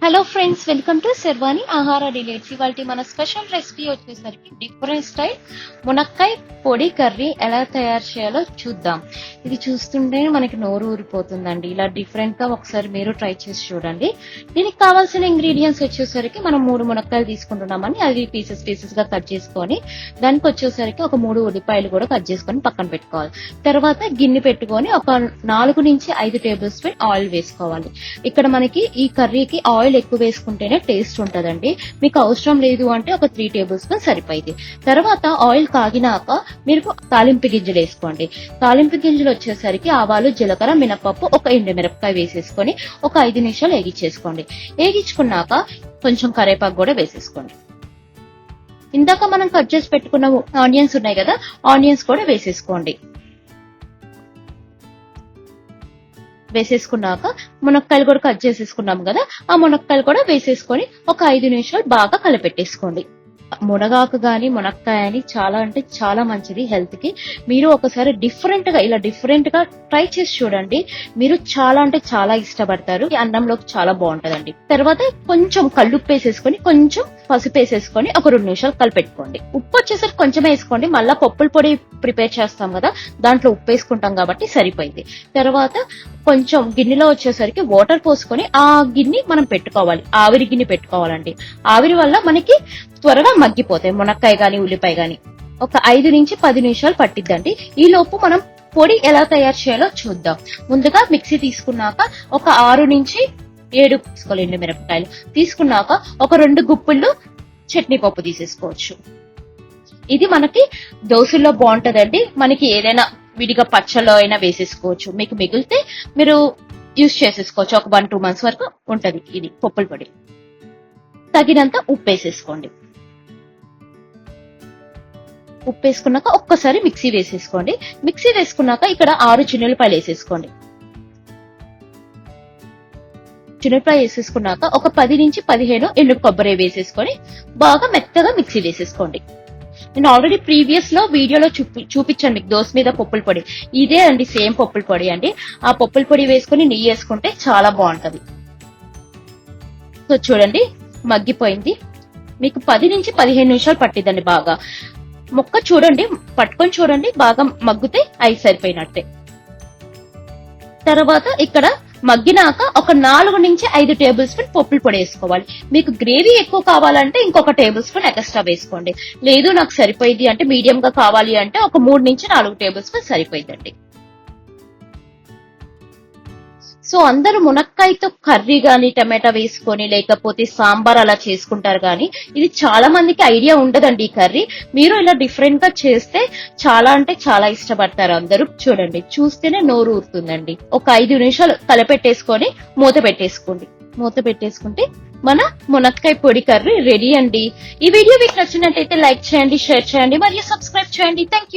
Hello friends, welcome to Sharvani ఆహార delights. ఇవాళ మన స్పెషల్ రెసిపీ వచ్చేసరికి డిఫరెంట్ స్టైల్ మునక్కాయ పొడి కర్రీ ఎలా తయారు చేయాలో చూద్దాం. ఇది చూస్తుంటే మనకి నోరు ఊరిపోతుందండి. ఇలా డిఫరెంట్ గా ఒకసారి మీరు ట్రై చేసి చూడండి. దీనికి కావాల్సిన ఇంగ్రీడియంట్స్ వచ్చేసరికి మనం 3 మునక్కాయలు తీసుకుంటున్నామని అవి పీసెస్ గా కట్ చేసుకొని, దానికి వచ్చేసరికి ఒక 3 ఉల్లిపాయలు కూడా కట్ చేసుకొని పక్కన పెట్టుకోవాలి. తర్వాత గిన్నె పెట్టుకొని ఒక 4 నుంచి 5 టేబుల్ స్పూన్ ఆయిల్ వేసుకోవాలి. ఇక్కడ మనకి ఈ కర్రీకి ఆయిల్ ఎక్కువ వేసుకుంటేనే టేస్ట్ ఉంటదండి. మీకు అవసరం లేదు అంటే ఒక 3 టేబుల్ స్పూన్ సరిపోయింది. తర్వాత ఆయిల్ కాగినాక మీరు తాలింపు గింజలు వేసుకోండి. తాలింపు గింజలు వచ్చేసరికి ఆవాలు, జీలకర్ర, మినపప్పు, ఒక ఎండుమిరపకాయ వేసేసుకొని ఒక 5 నిమిషాలు వేగించేసుకోండి. వేగించుకున్నాక కొంచెం కరివేపాకు కూడా వేసేసుకోండి. ఇందాక మనం కట్ చేసి పెట్టుకున్న ఆనియన్స్ ఉన్నాయి కదా, ఆనియన్స్ కూడా వేసేసుకోండి. వేసేసుకున్నాక మునక్కాయలు కూడా కట్ చేసేసుకున్నాం కదా, ఆ మునక్కాయలు కూడా వేసేసుకొని ఒక 5 నిమిషాలు బాగా కలిపెట్టేసుకోండి. మునగాకు గాని మునక్కాయ అని చాలా అంటే చాలా మంచిది హెల్త్ కి. మీరు ఒకసారి ఇలా డిఫరెంట్ గా ట్రై చేసి చూడండి. మీరు చాలా అంటే చాలా ఇష్టపడతారు. ఈ అన్నంలోకి చాలా బాగుంటదండి. తర్వాత కొంచెం కల్లుప్పు వేసేసుకొని, కొంచెం పసుపు వేసేసుకొని ఒక 2 నిమిషాలు కలిపెట్టుకోండి. ఉప్పు వచ్చేసరికి కొంచెం వేసుకోండి. మళ్ళా పప్పుల పొడి ప్రిపేర్ చేస్తాం కదా, దాంట్లో ఉప్పు వేసుకుంటాం కాబట్టి సరిపోయింది. తర్వాత కొంచెం గిన్నెలో వచ్చేసరికి వాటర్ పోసుకొని ఆ గిన్నె మనం పెట్టుకోవాలి. ఆవిరి గిన్నె పెట్టుకోవాలండి. ఆవిరి వల్ల మనకి త్వరగా మగ్గిపోతాయి మునక్కాయ గాని ఉల్లిపాయ గాని. ఒక 5 నుంచి 10 నిమిషాలు పట్టిద్దండి. ఈ లోపు మనం పొడి ఎలా తయారు చేయాలో చూద్దాం. ముందుగా మిక్సీ తీసుకున్నాక ఒక 6 నుంచి 7 తీసుకోవాలి మిరపకాయలు. తీసుకున్నాక ఒక 2 గుప్పిళ్ళు చట్నీ పప్పు తీసేసుకోవచ్చు. ఇది మనకి దోశల్లో బాగుంటదండి. మనకి ఏదైనా విడిగా పచ్చళ్ళలో అయినా వేసేసుకోవచ్చు. మీకు మిగిలితే మీరు యూజ్ చేసేసుకోవచ్చు. ఒక 1-2 మంత్స్ వరకు ఉంటది ఇది పప్పుల పొడి. తగినంత ఉప్పు వేసేసుకోండి. ఉప్పు వేసుకున్నాక ఒక్కసారి మిక్సీ వేసేసుకోండి. మిక్సీ వేసుకున్నాక ఇక్కడ 6 చిన్నులపాయలు వేసేసుకోండి. చిన్నులపాయ వేసేసుకున్నాక ఒక 10 నుంచి 15 ఎండు కొబ్బరి వేసేసుకొని బాగా మెత్తగా మిక్సీ వేసేసుకోండి. నేను ఆల్రెడీ ప్రీవియస్ లో వీడియోలో చూపించాను మీకు దోశ మీద పప్పుల పొడి. ఇదే అండి, సేమ్ పప్పుల పొడి అండి. ఆ పప్పుల పొడి వేసుకుని నెయ్యి వేసుకుంటే చాలా బాగుంటది. సో చూడండి, మగ్గిపోయింది. మీకు 10 నుంచి 15 నిమిషాలు పట్టిద్దండి. బాగా మొక్క చూడండి, పట్టుకొని చూడండి, బాగా మగ్గితే అయి సరిపోయినట్టే. తర్వాత ఇక్కడ మగ్గినాక ఒక 4 నుంచి 5 టేబుల్ స్పూన్ పప్పుల పొడి వేసుకోవాలి. మీకు గ్రేవీ ఎక్కువ కావాలంటే ఇంకొక టేబుల్ స్పూన్ ఎక్స్ట్రా వేసుకోండి. లేదు నాకు సరిపోయింది అంటే, మీడియం గా కావాలి అంటే ఒక 3 నుంచి 4 టేబుల్ స్పూన్ సరిపోయిందండి. సో అందరూ మునక్కాయతో కర్రీ గాని, టమాటా వేసుకొని, లేకపోతే సాంబార్ అలా చేసుకుంటారు గాని, ఇది చాలా మందికి ఐడియా ఉండదండి ఈ కర్రీ. మీరు ఇలా డిఫరెంట్ గా చేస్తే చాలా అంటే చాలా ఇష్టపడతారు అందరూ. చూడండి, చూస్తేనే నోరు ఊరుతుందండి. ఒక 5 నిమిషాలు కలపెట్టేసుకొని మూత పెట్టేసుకోండి. మూత పెట్టేసుకుంటే మన మునక్కాయ పొడి కర్రీ రెడీ అండి. ఈ వీడియో మీకు నచ్చినట్టయితే లైక్ చేయండి, షేర్ చేయండి మరియు సబ్స్క్రైబ్ చేయండి. Thank you.